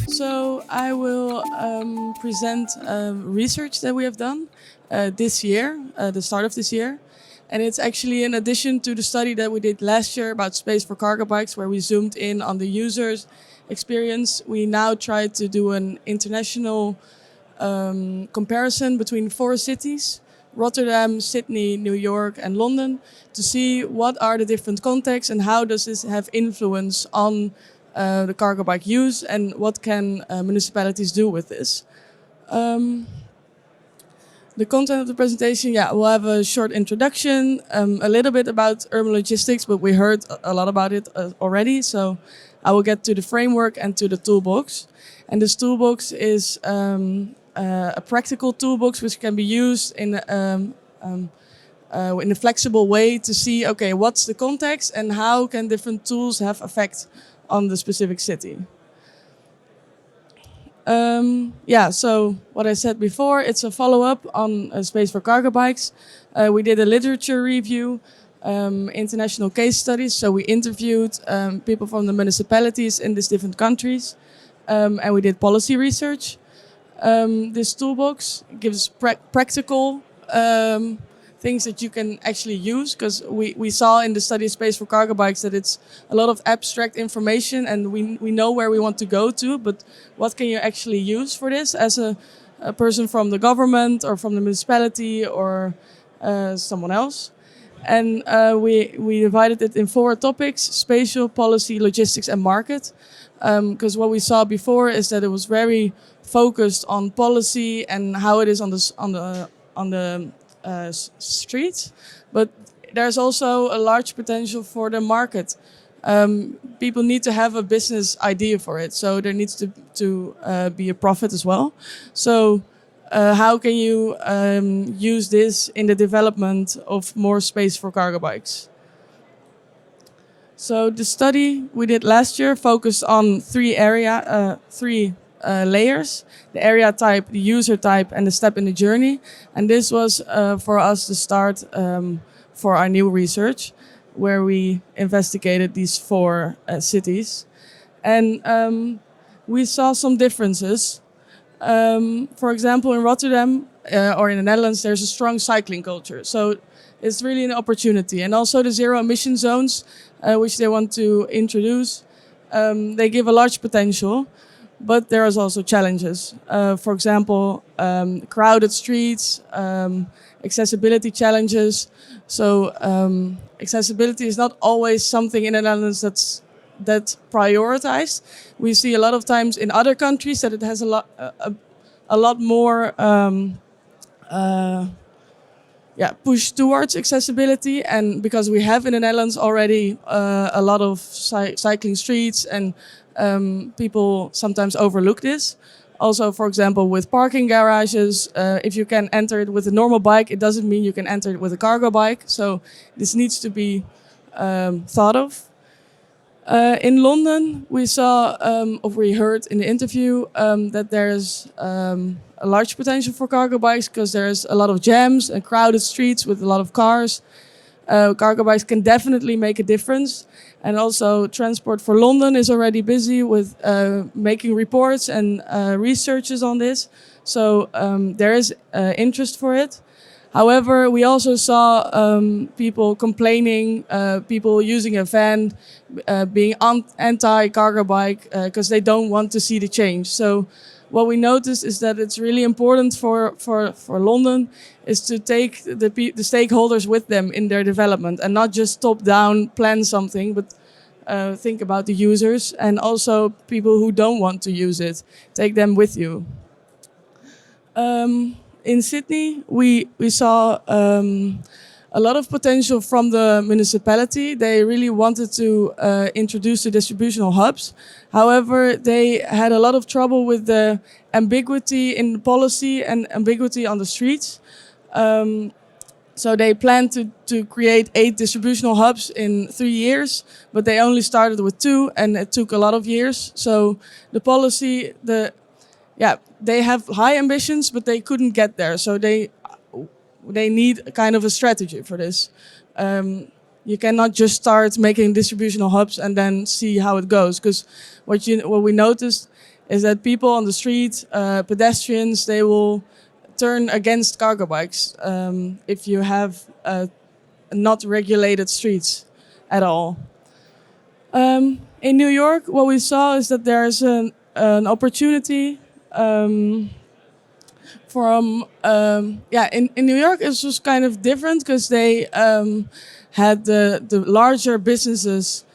So I will present research that we have done this year, the start of this year. And it's actually in addition to the study that we did last year about space for cargo bikes, where we zoomed in on the user's experience. We now try to do an international comparison between 4 cities, Rotterdam, Sydney, New York, and London, to see what are the different contexts and how does this have influence on the cargo bike use and what can municipalities do with this. The content of the presentation, we'll have a short introduction, a little bit about urban logistics, but we heard a lot about it already. So I will get to the framework and to the toolbox. And this toolbox is a practical toolbox which can be used in a flexible way to see, okay, what's the context and how can different tools have effect on the specific city. So what I said before, it's a follow-up on space for cargo bikes. We did a literature review, international case studies. So we interviewed people from the municipalities in these different countries, and we did policy research. This toolbox gives practical things that you can actually use, because we saw in the study Space for Cargo Bikes that it's a lot of abstract information and we know where we want to go to, but what can you actually use for this as a person from the government or from the municipality or someone else? And we divided it in 4 topics: spatial, policy, logistics, and market. Because what we saw before is that it was very focused on policy and how it is on the streets, but there's also a large potential for the market. People need to have a business idea for it, so there needs to be a profit as well. So how can you use this in the development of more space for cargo bikes? So the study we did last year focused on 3 layers: the area type, the user type, and the step in the journey. And this was for us the start for our new research, where we investigated these 4 cities. And we saw some differences. For example, in Rotterdam or in the Netherlands, there's a strong cycling culture. So it's really an opportunity. And also the zero emission zones, which they want to introduce, they give a large potential. But there is also challenges. For example, crowded streets, accessibility challenges. So accessibility is not always something in the Netherlands that's prioritized. We see a lot of times in other countries that it has a lot more push towards accessibility. And because we have in the Netherlands already a lot of cycling streets, and people sometimes overlook this. Also, for example, with parking garages, if you can enter it with a normal bike, it doesn't mean you can enter it with a cargo bike. So this needs to be thought of. In London, we saw, or we heard in the interview, that there's a large potential for cargo bikes because there's a lot of jams and crowded streets with a lot of cars. Cargo bikes can definitely make a difference. And also Transport for London is already busy with making reports and researches on this. So there is interest for it. However, we also saw people complaining, people using a van, being anti-cargo bike because they don't want to see the change. So what we noticed is that it's really important for London is to take the stakeholders with them in their development and not just top-down plan something, but think about the users and also people who don't want to use it. Take them with you. In Sydney, we saw a lot of potential from the municipality. They really wanted to introduce the distributional hubs. However, they had a lot of trouble with the ambiguity in the policy and ambiguity on the streets. So they planned to create 8 distributional hubs in 3 years, but they only started with 2, and it took a lot of years. So the policy, they have high ambitions, but they couldn't get there. So they need kind of a strategy for this. You cannot just start making distributional hubs and then see how it goes. Because what we noticed is that people on the street, pedestrians, they will turn against cargo bikes if you have not regulated streets at all. In New York, what we saw is that there's an opportunity in New York it was kind of different because they had the larger businesses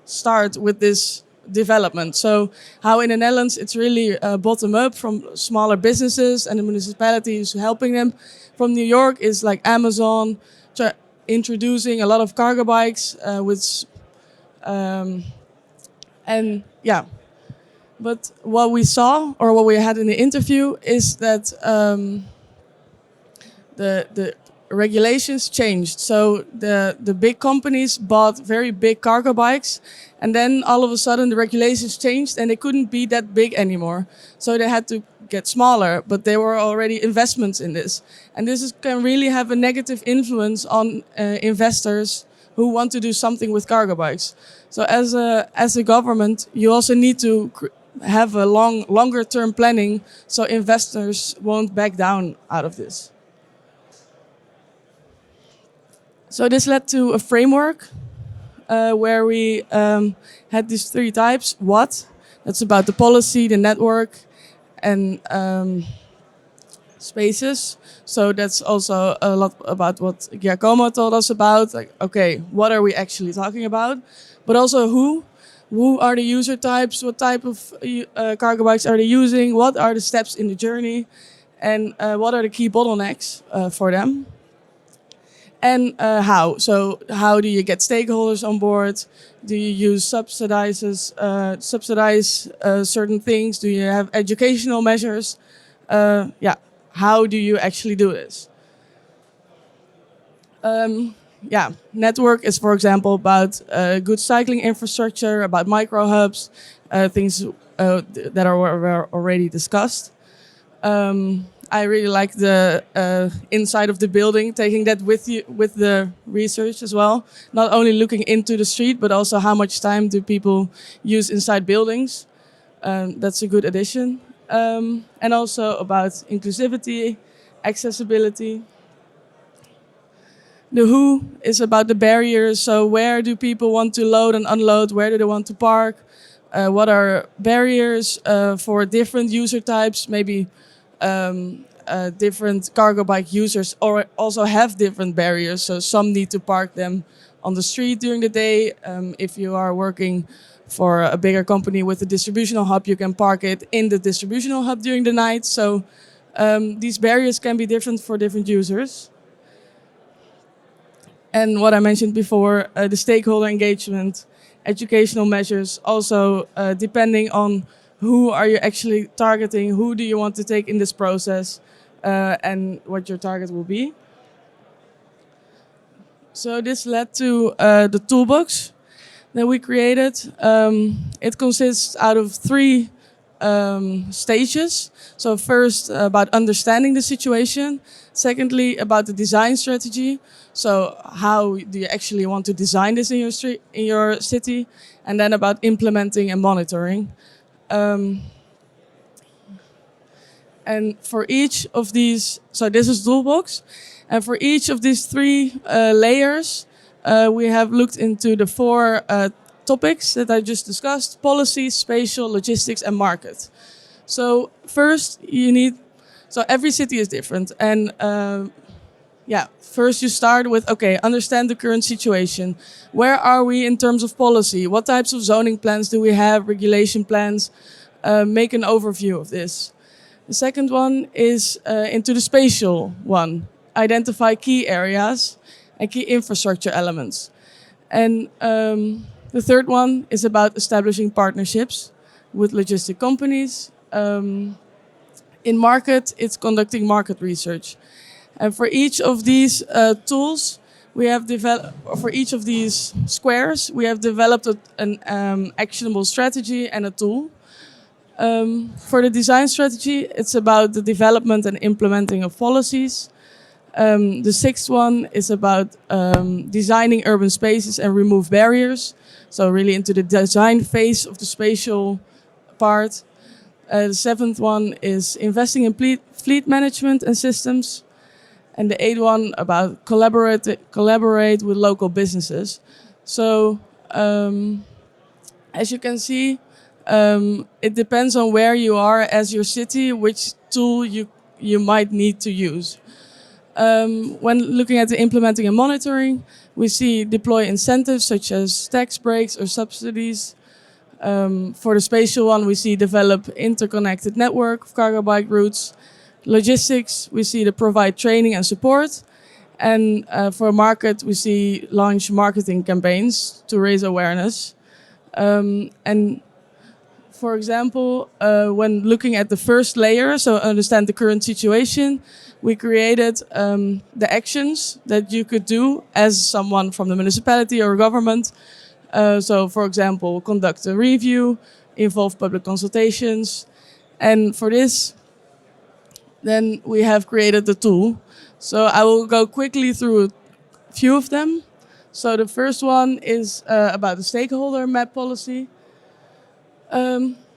start with this development. So how in the Netherlands it's really bottom up from smaller businesses and the municipalities helping them. From New York is like Amazon introducing a lot of cargo bikes But what we saw, or what we had in the interview, is that the regulations changed. So the big companies bought very big cargo bikes, and then all of a sudden the regulations changed, and they couldn't be that big anymore. So they had to get smaller, but there were already investments in this, and can really have a negative influence on investors who want to do something with cargo bikes. So as a government, you also need to have a longer term planning so investors won't back down out of this. So this led to a framework where we had these three types. What? That's about the policy, the network, and spaces. So that's also a lot about what Giacomo told us about. Like, okay, what are we actually talking about? But also who? Who are the user types? What type of cargo bikes are they using? What are the steps in the journey? And what are the key bottlenecks for them? And how? So how do you get stakeholders on board? Do you subsidize certain things? Do you have educational measures? How do you actually do this? Network is, for example, about good cycling infrastructure, about micro hubs, things that were already discussed. I really like the inside of the building, taking that with you with the research as well. Not only looking into the street, but also how much time do people use inside buildings. That's a good addition. And also about inclusivity, accessibility. The who is about the barriers. So where do people want to load and unload? Where do they want to park? What are barriers for different user types? Maybe different cargo bike users or also have different barriers. So some need to park them on the street during the day. If you are working for a bigger company with a distributional hub, you can park it in the distributional hub during the night. So these barriers can be different for different users. And what I mentioned before, the stakeholder engagement, educational measures, also depending on who are you actually targeting, who do you want to take in this process, and what your target will be. So this led to the toolbox that we created. It consists out of three stages. So first, about understanding the situation. Secondly, about the design strategy. So how do you actually want to design this in your city? And then about implementing and monitoring. And for each of these, so this is toolbox. And for each of these three layers, we have looked into the four topics that I just discussed: policy, spatial, logistics, and market. So first so every city is different. And first you start with, okay, understand the current situation. Where are we in terms of policy? What types of zoning plans do we have, regulation plans? Make an overview of this. The second one is into the spatial one. Identify key areas and key infrastructure elements. And the third one is about establishing partnerships with logistic companies. In market, it's conducting market research. And for each of these tools, we have developed, for each of these squares, we have developed an actionable strategy and a tool. For the design strategy, it's about the development and implementing of policies. The sixth one is about designing urban spaces and remove barriers. So really into the design phase of the spatial part. The seventh one is investing in fleet management and systems. And the eighth one about collaborate with local businesses. So as you can see, it depends on where you are as your city, which tool you might need to use. When looking at the implementing and monitoring, we see deploy incentives such as tax breaks or subsidies. For the spatial one, we see develop interconnected network of cargo bike routes. Logistics, we see the provide training and support. And for market, we see launch marketing campaigns to raise awareness. And for example, when looking at the first layer, so understand the current situation, we created the actions that you could do as someone from the municipality or government. So for example, conduct a review, involve public consultations. And for this, then we have created the tool. So I will go quickly through a few of them. So the first one is about the stakeholder map policy.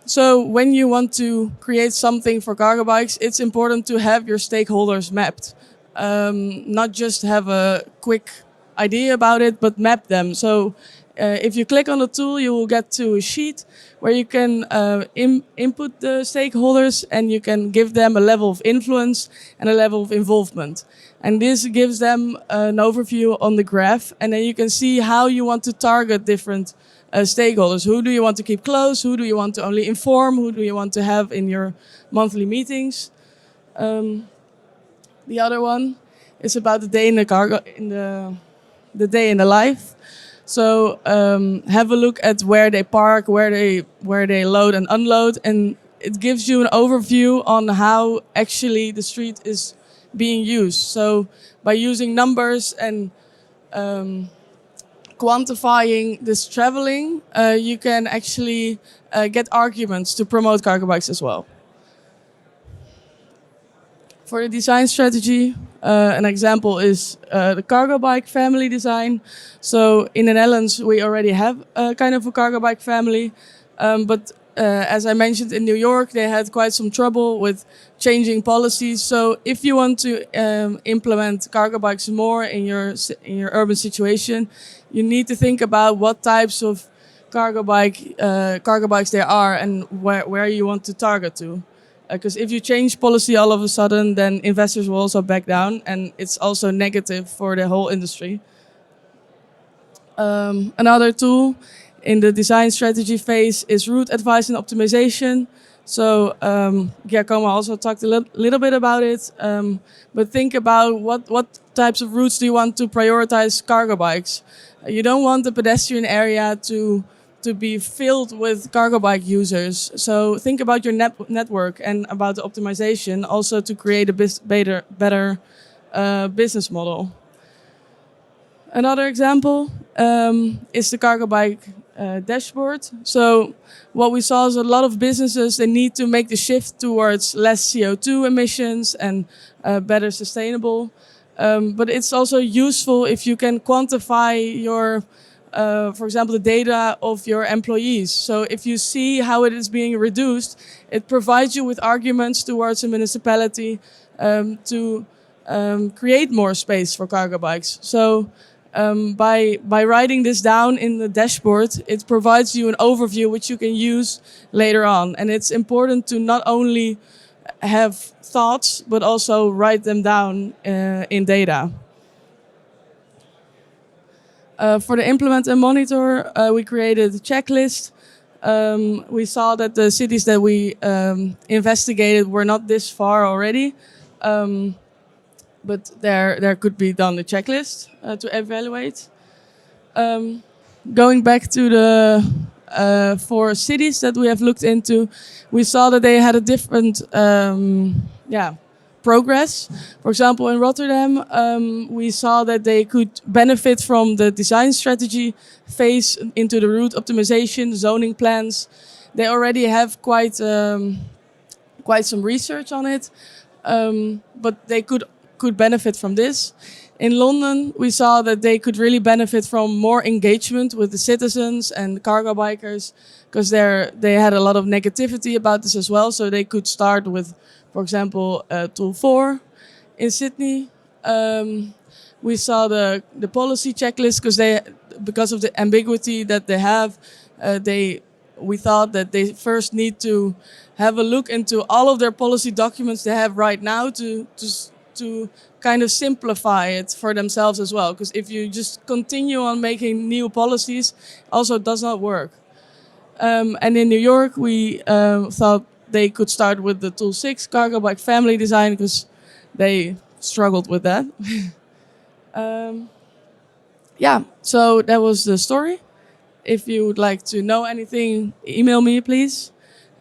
So when you want to create something for cargo bikes, it's important to have your stakeholders mapped. Not just have a quick idea about it, but map them. So if you click on the tool, you will get to a sheet where you can input the stakeholders and you can give them a level of influence and a level of involvement. And this gives them an overview on the graph, and then you can see how you want to target different stakeholders. Who do you want to keep close? Who do you want to only inform? Who do you want to have in your monthly meetings? The other one is about the day in the cargo, the day in the life. So have a look at where they park, where they load and unload, and it gives you an overview on how actually the street is being used. So by using numbers and quantifying this traveling, you can actually get arguments to promote cargo bikes as well. For the design strategy, an example is the cargo bike family design. So in the Netherlands, we already have kind of a cargo bike family. But as I mentioned, in New York, they had quite some trouble with changing policies. So if you want to implement cargo bikes more in your urban situation, you need to think about what types of cargo bikes there are and where you want to target to. Because if you change policy all of a sudden, then investors will also back down, and it's also negative for the whole industry. Another tool in the design strategy phase is route advice and optimization. So Giacomo also talked a little bit about it, but think about what types of routes do you want to prioritize cargo bikes. You don't want the pedestrian area to be filled with cargo bike users. So think about your network and about the optimization, also to create a better business model. Another example is the cargo bike dashboard. So what we saw is a lot of businesses, they need to make the shift towards less CO2 emissions and better sustainable. But it's also useful if you can quantify your for example, the data of your employees. So if you see how it is being reduced, it provides you with arguments towards a municipality to create more space for cargo bikes. So by writing this down in the dashboard, it provides you an overview which you can use later on. And it's important to not only have thoughts, but also write them down in data. For the implement and monitor, we created a checklist. We saw that the cities that we investigated were not this far already, but there could be done a checklist to evaluate. Going back to the 4 cities that we have looked into, we saw that they had a different progress. For example, in Rotterdam, we saw that they could benefit from the design strategy phase into the route optimization, zoning plans. They already have quite some research on it, but they could could benefit from this. In London, we saw that they could really benefit from more engagement with the citizens and cargo bikers, because they had a lot of negativity about this as well. So they could start with, for example, Tool 4 in Sydney. We saw the policy checklist because of the ambiguity that they have. We thought that they first need to have a look into all of their policy documents they have right now to kind of simplify it for themselves as well. Because if you just continue on making new policies, also does not work. And in New York, we thought they could start with the Tool 6 cargo bike family design, because they struggled with that. Yeah, so that was the story. If you would like to know anything, email me, please.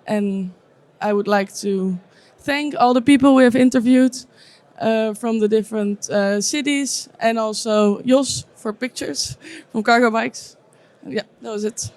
And I would like to thank all the people we have interviewed from the different cities, and also Jos for pictures from cargo bikes. Yeah, that was it.